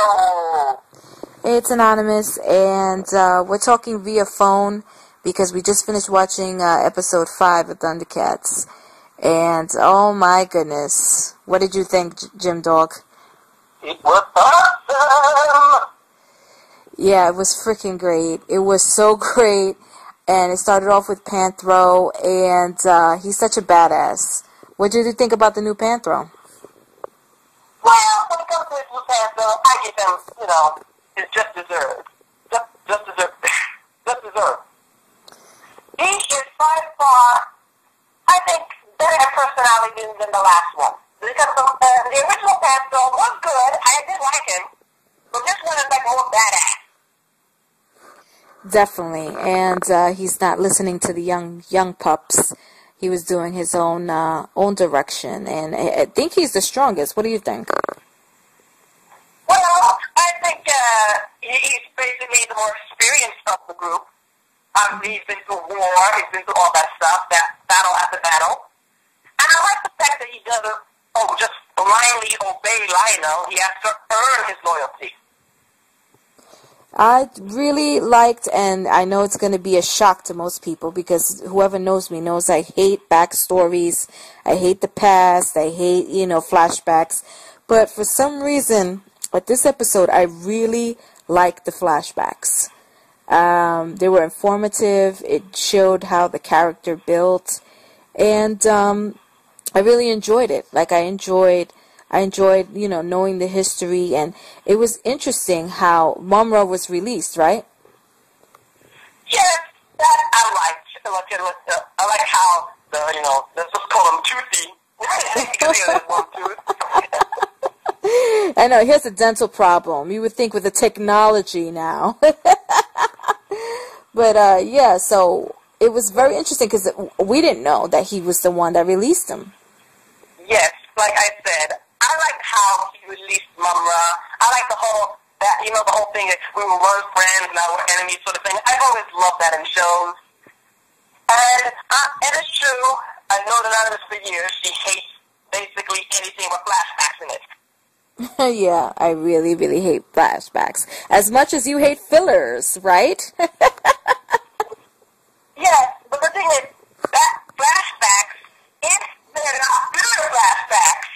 Hello. It's Anonymous, and we're talking via phone because we just finished watching episode 5 of Thundercats. And, oh my goodness, what did you think, Jim Dog? It was awesome. Yeah, it was freaking great. It was so great, and it started off with Panthro, and he's such a badass. What did you think about the new Panthro? Well, when it comes to this new Panthro, I give him, it's just deserved. Just deserved. Just deserved. He is by far, I think, better personality than the last one. Because the original Panthro was good. I did like him. But this one is like more badass. Definitely, and he's not listening to the young pups. He was doing his own direction, and I think he's the strongest. What do you think? Well, I think he's basically the more experienced of the group. He's been through war, he's been through all that stuff, that battle after battle. And I like the fact that he doesn't just blindly obey Lionel. He has to earn his loyalty. I really liked, and I know it's going to be a shock to most people because whoever knows me knows I hate backstories. I hate the past. I hate, flashbacks. But for some reason, at this episode, I really liked the flashbacks. They were informative. It showed how the character built, and I really enjoyed it. Like I enjoyed, knowing the history, and it was interesting how mumm-ra was released, right? Yes, that I liked. I like how let's just call him Toothy because he has one tooth. I know. Here's a dental problem. You would think with the technology now. But, yeah, so it was very interesting because we didn't know that he was the one that released him. Yes, like I said, I like how he released mumm-ra. I like the whole thing that we were once friends, now we're enemies sort of thing. I've always loved that in shows. And it is true, I've known Anonymous for years, she hates basically anything with flashbacks in it. Yeah, I really, really hate flashbacks. As much as you hate fillers, right? Yes, but the thing is, that flashbacks, if they're not filler flashbacks,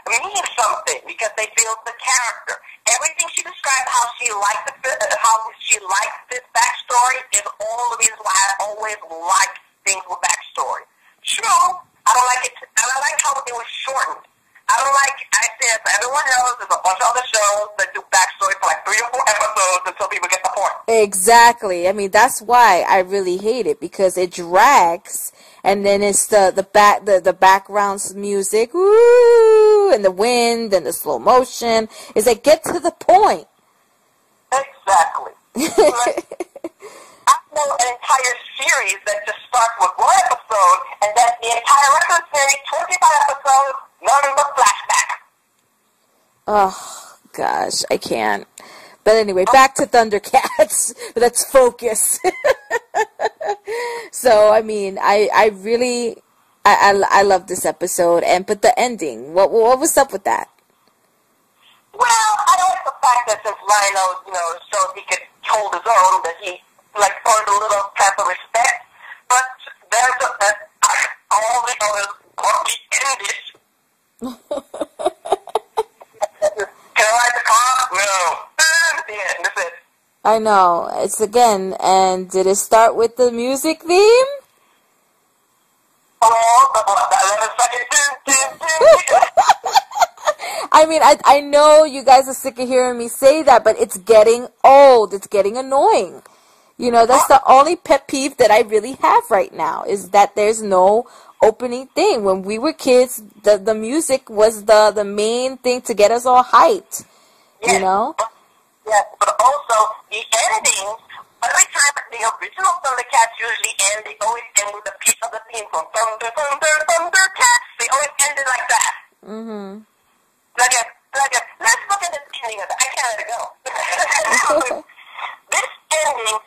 mean something because they build the character. Everything she described, how she liked this backstory, is all the reasons why I always like things with backstory. True, I don't like it, and I like how it was shortened. I don't like, I said, everyone knows there's a bunch of other shows that do backstory for like 3 or 4 episodes until people get the point. Exactly. I mean, that's why I really hate it, because it drags, and then it's the background music, woo, and the wind, and the slow motion. It's like, get to the point. Exactly. Like, I know an entire series that just starts with 1 episode, and then the entire rest of the series, 25 episodes, nothing but flashback. Oh, gosh, I can't. But anyway, back to Thundercats. Let's focus. So, I mean, I really love this episode, but the ending, what was up with that? Well, I like the fact that since Lionel, showed he could hold his own, that he, earned a little type of respect, but there's all the others won't be ended. Can I ride the car? No. Yeah, that's it. I know. It's again, and did it start with the music theme? Oh, the 11-second. I mean, I know you guys are sick of hearing me say that, but it's getting old. It's getting annoying. That's the only pet peeve that I really have right now, is that there's no opening thing. When we were kids, the music was the main thing to get us all hyped. Yes, but also the endings. Every time the original Thundercats usually end, they always end with a piece of the theme from Thundercats. They always ended like that. Mm-hmm. Let's look at the ending of it. I can't let it go. This ending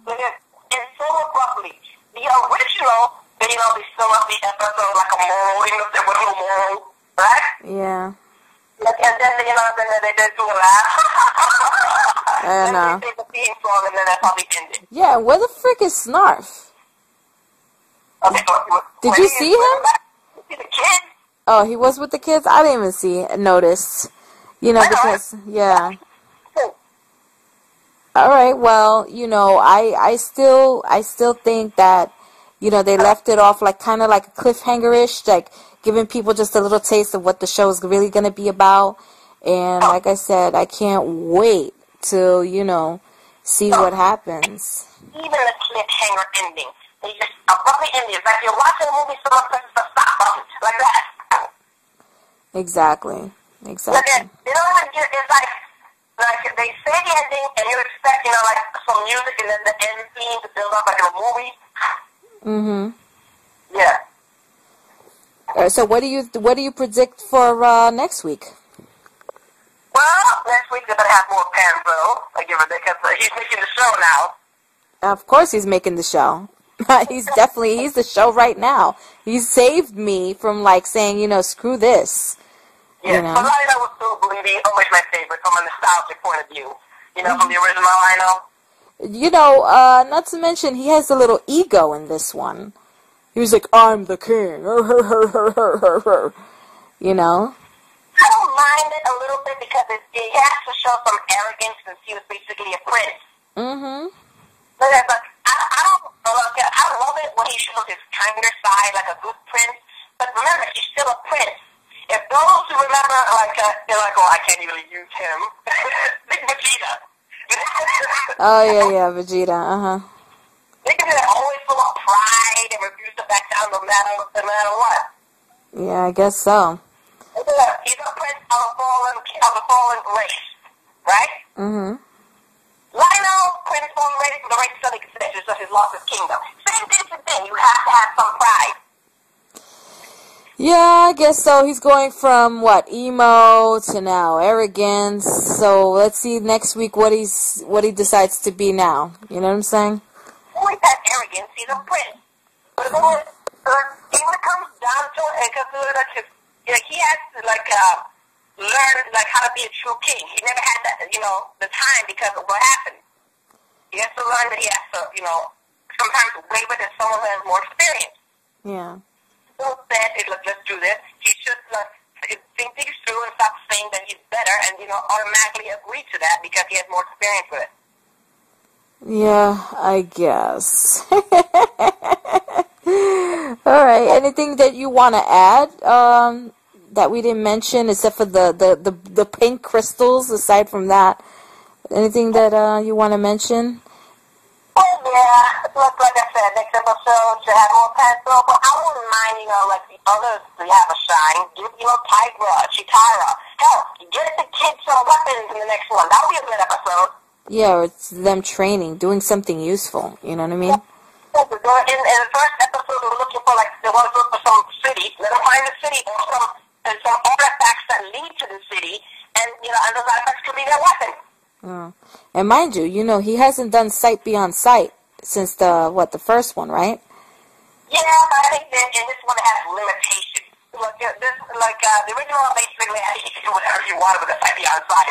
is so abruptly. The original, they still have the episode like a moral, there was no moral, right? Yeah. And then, you know, then they did do a laugh. And, then they did the theme song, and then that's how they ended. yeah, where the frick is Snarf? Okay, so, Did you see him? See the kid? Oh, he was with the kids? I didn't even notice. You know, because, yeah. All right, well, you know, I still think that, you know, they left it off like kind of like a cliffhanger-ish, like giving people just a little taste of what the show is really going to be about. And like I said, I can't wait to, you know, see what happens. Even the cliffhanger ending, they just abruptly end it. It's like you're watching a movie, someone presses the stop button, like that. Exactly. Like that, you know what it's like they say the ending, and you expect, you know, like some music, and then the end scene to build up like in a movie. Mm-hmm. Yeah. So what do you predict for next week? Well, next week they're gonna have more Panzo, like because he's making the show now. Of course, he's making the show. he's the show right now. He saved me from like saying, you know, screw this. Yeah, you know? so Lino was still believing, always my favorite from a nostalgic point of view. You know, from the original Lino. You know, not to mention, he has a little ego in this one. He was like, I'm the king. You know? I don't mind it a little bit because he has to show some arrogance since he was basically a prince. Mm-hmm. But I love it when he shows his kinder side, like a good prince. But remember, he's still a prince. If those who remember, they're like, oh, I can't really use him. Think Vegeta. Oh, yeah, Vegeta, uh-huh. They can be always full of pride and refuse to back down no matter what. Yeah, I guess so. He's a prince of a fallen race, right? Mm-hmm. Lino, prince of a fallen race, but the race still exists, it's just he's lost his kingdom. Same thing, you have to have some pride. Yeah, I guess so. He's going from, what, emo to now arrogance. So let's see next week what he decides to be now. You know what I'm saying? Always has arrogance. He's a prince. But when it comes down to it, because he has to, learn, how to be a true king. He never had that, the time because of what happened. He has to learn that he has to, sometimes waver than someone who has more experience. Yeah. Said, let's do this. He should think things through and stop saying that he's better and, automatically agree to that because he has more experience with it. Yeah, I guess. All right. Anything that you want to add that we didn't mention except for the pink crystals aside from that? Anything that you want to mention? Oh, yeah. Like I said, next episode should have more pencil, but I wouldn't mind, like the others to have a shine. Give, Tigra, Chitara. Hell, get the kids some weapons in the next one. That'll be a good episode. Yeah, it's them training, doing something useful. You know what I mean? Yeah. In the first episode, we were looking for, they want to look for some city. Let them find the city or some artifacts that lead to the city, and, and those artifacts could be their weapon. Oh. And mind you, he hasn't done Sight Beyond Sight since the first one, right? Yeah, but I think that in this one it has limitations. The original one basically, I think you can do whatever you want with the Sight Beyond Sight.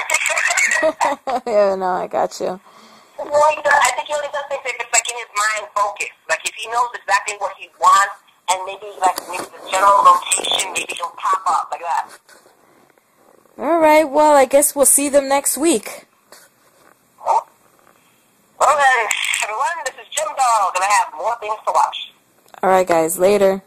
Yeah, no, I got you. I think he only does things if it's in his mind focus. If he knows exactly what he wants, and maybe the general location, maybe he'll pop up like that. All right, well, I guess we'll see them next week. Well then, everyone, this is Jim Dog, and I have more things to watch. All right, guys, later.